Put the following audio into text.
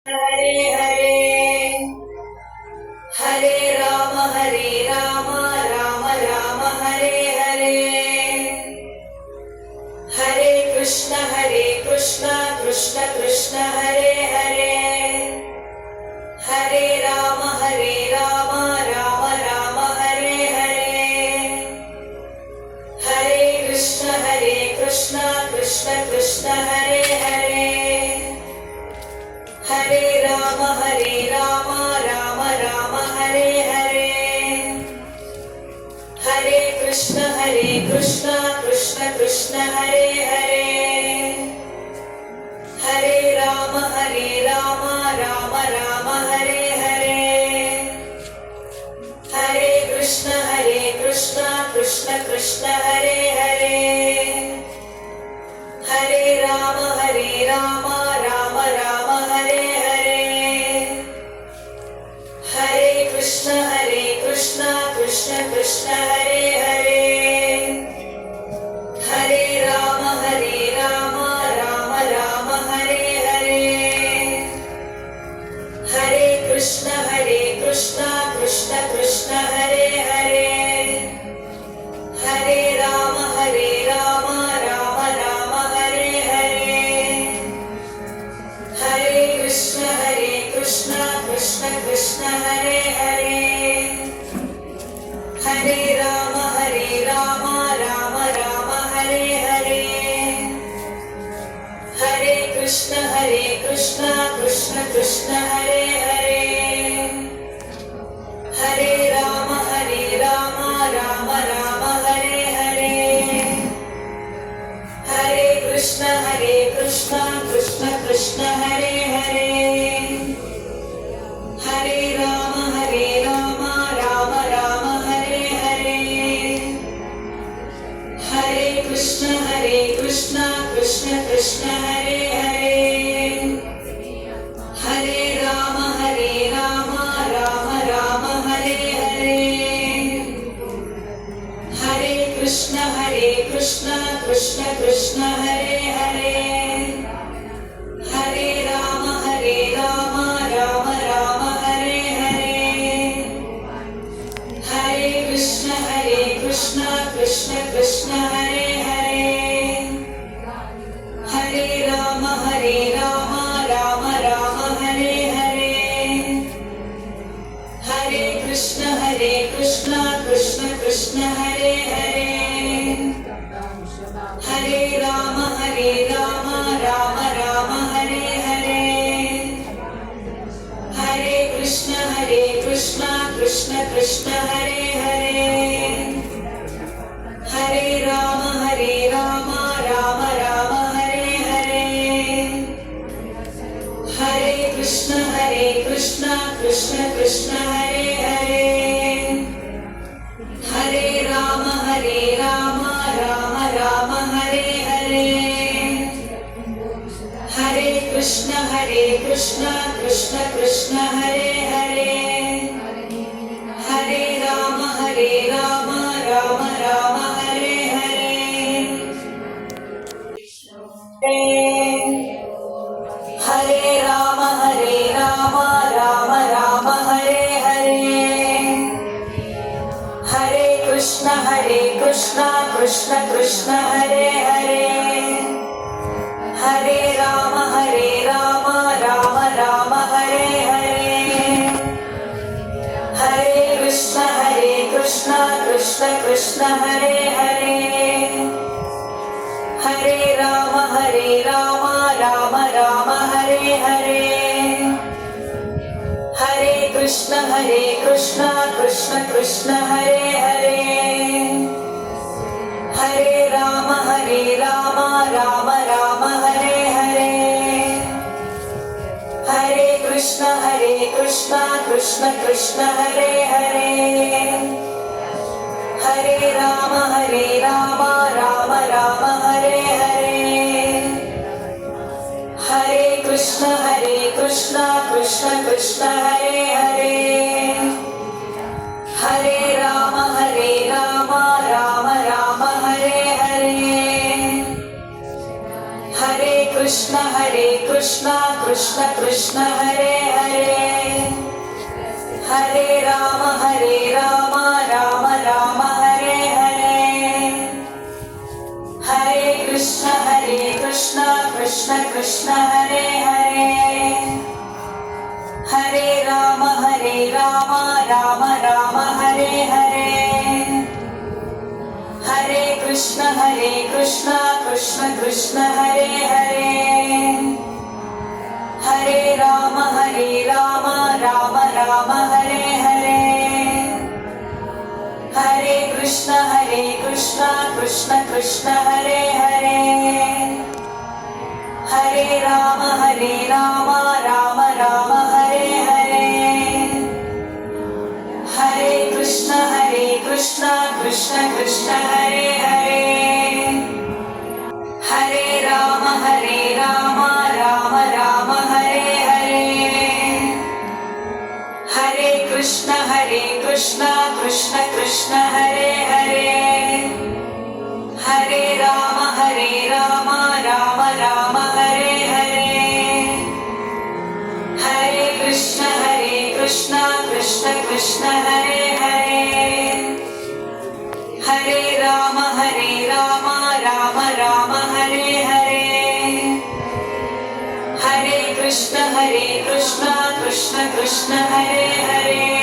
Hare Hare Hare Ram Ram Ram Hare Hare Hare Krishna Krishna Krishna Hare Hare Hare Ram Ram Ram Hare Hare Hare Krishna Krishna Krishna Hare Hare Hare Ram Ram Ram Hare Hare Hare Krishna Krishna Krishna Hare Hare Hare Ram Ram Ram Hare Hare Hare Krishna Krishna Krishna Hare Hare Hare Ram Ram Ram Hare Hare Hare Krishna Krishna Krishna Hare Hare Hare Ram Ram Ram Hare Hare Hare Krishna Krishna Krishna Hare Hare Hare Ram Ram Ram Hare Hare Hare Krishna Krishna Krishna Hare Hare Hare Ram Ram Ram Hare Hare Hare Krishna Krishna Krishna Hare Hare Hare Ram Ram Ram Hare Hare Hare Krishna Krishna Krishna Hare Hare Hare Ram Ram Ram Hare Hare Hare Krishna Krishna Krishna Hare Hare Hare Ram Ram Ram Hare Hare Hare Krishna Krishna Krishna Hare Hare Hare Ram Ram Ram Hare Hare Hare Krishna Krishna Krishna Hare Hare Hare Ram Ram Ram Hare Hare Hare Krishna Krishna Krishna Hare Hare Hare Ram Ram Ram Hare Hare Hare Krishna Krishna Krishna Hare Hare Hare Ram Ram Ram Hare Hare Hare Krishna Krishna Krishna Hare Hare Hare Ram Ram Ram Hare Hare Hare Krishna Krishna Krishna Hare Hare Hare Ram Ram Ram Hare Hare Hare Ram Ram Ram Hare Hare Hare Krishna Krishna Krishna Hare Hare Hare Ram Ram Ram Hare Hare Hare Krishna Krishna Krishna Hare Hare Hare Ram Ram Ram Hare Hare Hare Krishna Krishna Krishna Hare Hare Hare Ram Ram Ram Hare Hare Hare Krishna Krishna Krishna Hare Hare Hare Ram Ram Ram Hare Hare Hare Krishna Krishna Krishna Hare Hare Hare Ram Ram Ram Hare Hare Hare Krishna Krishna Krishna Krishna Hare Hare Hare Rama Rama Rama Hare Hare Hare Krishna Krishna Krishna Hare Hare Hare Rama Rama Rama Hare Hare Hare Krishna Krishna Krishna Hare Hare Hare Rama Rama Rama Hare Hare Hare Krishna Krishna Krishna Hare Hare Hare Rama Rama Rama Hare Hare Hare Krishna Krishna Krishna Hare Hare Hare Rama Rama Rama Hare Hare Hare Krishna Krishna Krishna Hare Hare Hare Rama Rama Rama Hare Hare Hare Krishna Krishna Krishna Hare Hare Hare Rama Rama Rama Hare Hare Hare Krishna Krishna Krishna Hare Hare